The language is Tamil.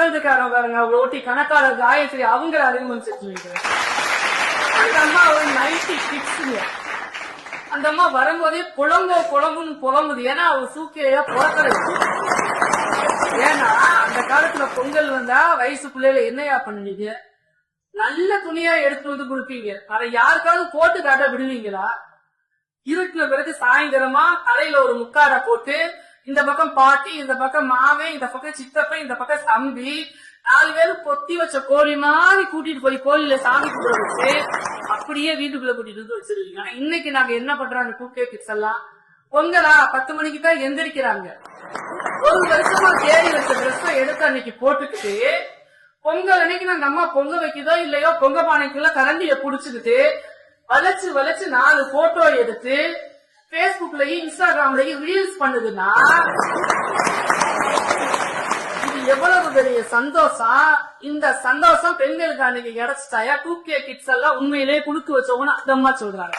பக்கத்துக்காரன் பாருங்க ஓட்டி கணக்காளர் காயத்ரி அவங்கள அறிமுகம் செஞ்சு வைக்கிறேன். அந்த அம்மா ஒரு 90 கிட்ஸுங்க. அந்த அம்மா வரும்போதே புலம்புன்னு புலம்புது. ஏன்னா அவ சூக்கையா புறக்கலை. ஏன்னா அந்த காலத்துல பொங்கல் வந்தா வயசு பிள்ளைல என்னையா பண்ணுவீங்க? நல்ல துணியா எடுத்து வந்து கொடுப்பீங்க. அதை யாருக்காவது போட்டு காட்ட விடுவீங்களா? இருட்டுல பிறகு சாயந்தரமா தலையில ஒரு முக்காட போட்டு இந்த பக்கம் பாட்டி, இந்த பக்கம் மாவே, இந்த பக்கம் சித்தப்ப, இந்த பக்கம் தம்பி, 4 பேரும் பொத்தி வச்ச கோழி மாதிரி கூட்டிட்டு போய் கோழில சாமி கும்பிட வச்சு அப்படியே வீட்டுக்குள்ள கூட்டிட்டு வந்து வச்சிருக்கீங்க. இன்னைக்கு நாங்க என்ன பண்றாங்க கூக்கே கிட்ஸ் எல்லாம்? பொங்கலா 10 மணிக்கு தான் எந்திரிக்கிறாங்க. ஒரு வருஷமா தேடி வச்ச ட்ரெஸ் எடுத்து அன்னைக்கு போட்டுக்கிட்டு பொங்கல் அன்னைக்கு நாங்க அம்மா பொங்க வைக்குதோ இல்லையோ பொங்க பானைக்குள்ள கரண்டிய புடிச்சுக்கிட்டு வளைச்சு 4 போட்டோ எடுத்து பேஸ்புக்லயும் இன்ஸ்டாகிராம்லயும் ரீல்ஸ் பண்ணுதுன்னா இது எவ்வளவு பெரிய சந்தோஷம். இந்த சந்தோஷம் பெண்களுக்கு அன்னைக்கு கிடைச்சிட்டாயா? 2K கிட்ஸ் எல்லாம் உண்மையிலேயே குடுத்து வச்சவங்கன்னு அந்த அம்மா சொல்றாங்க.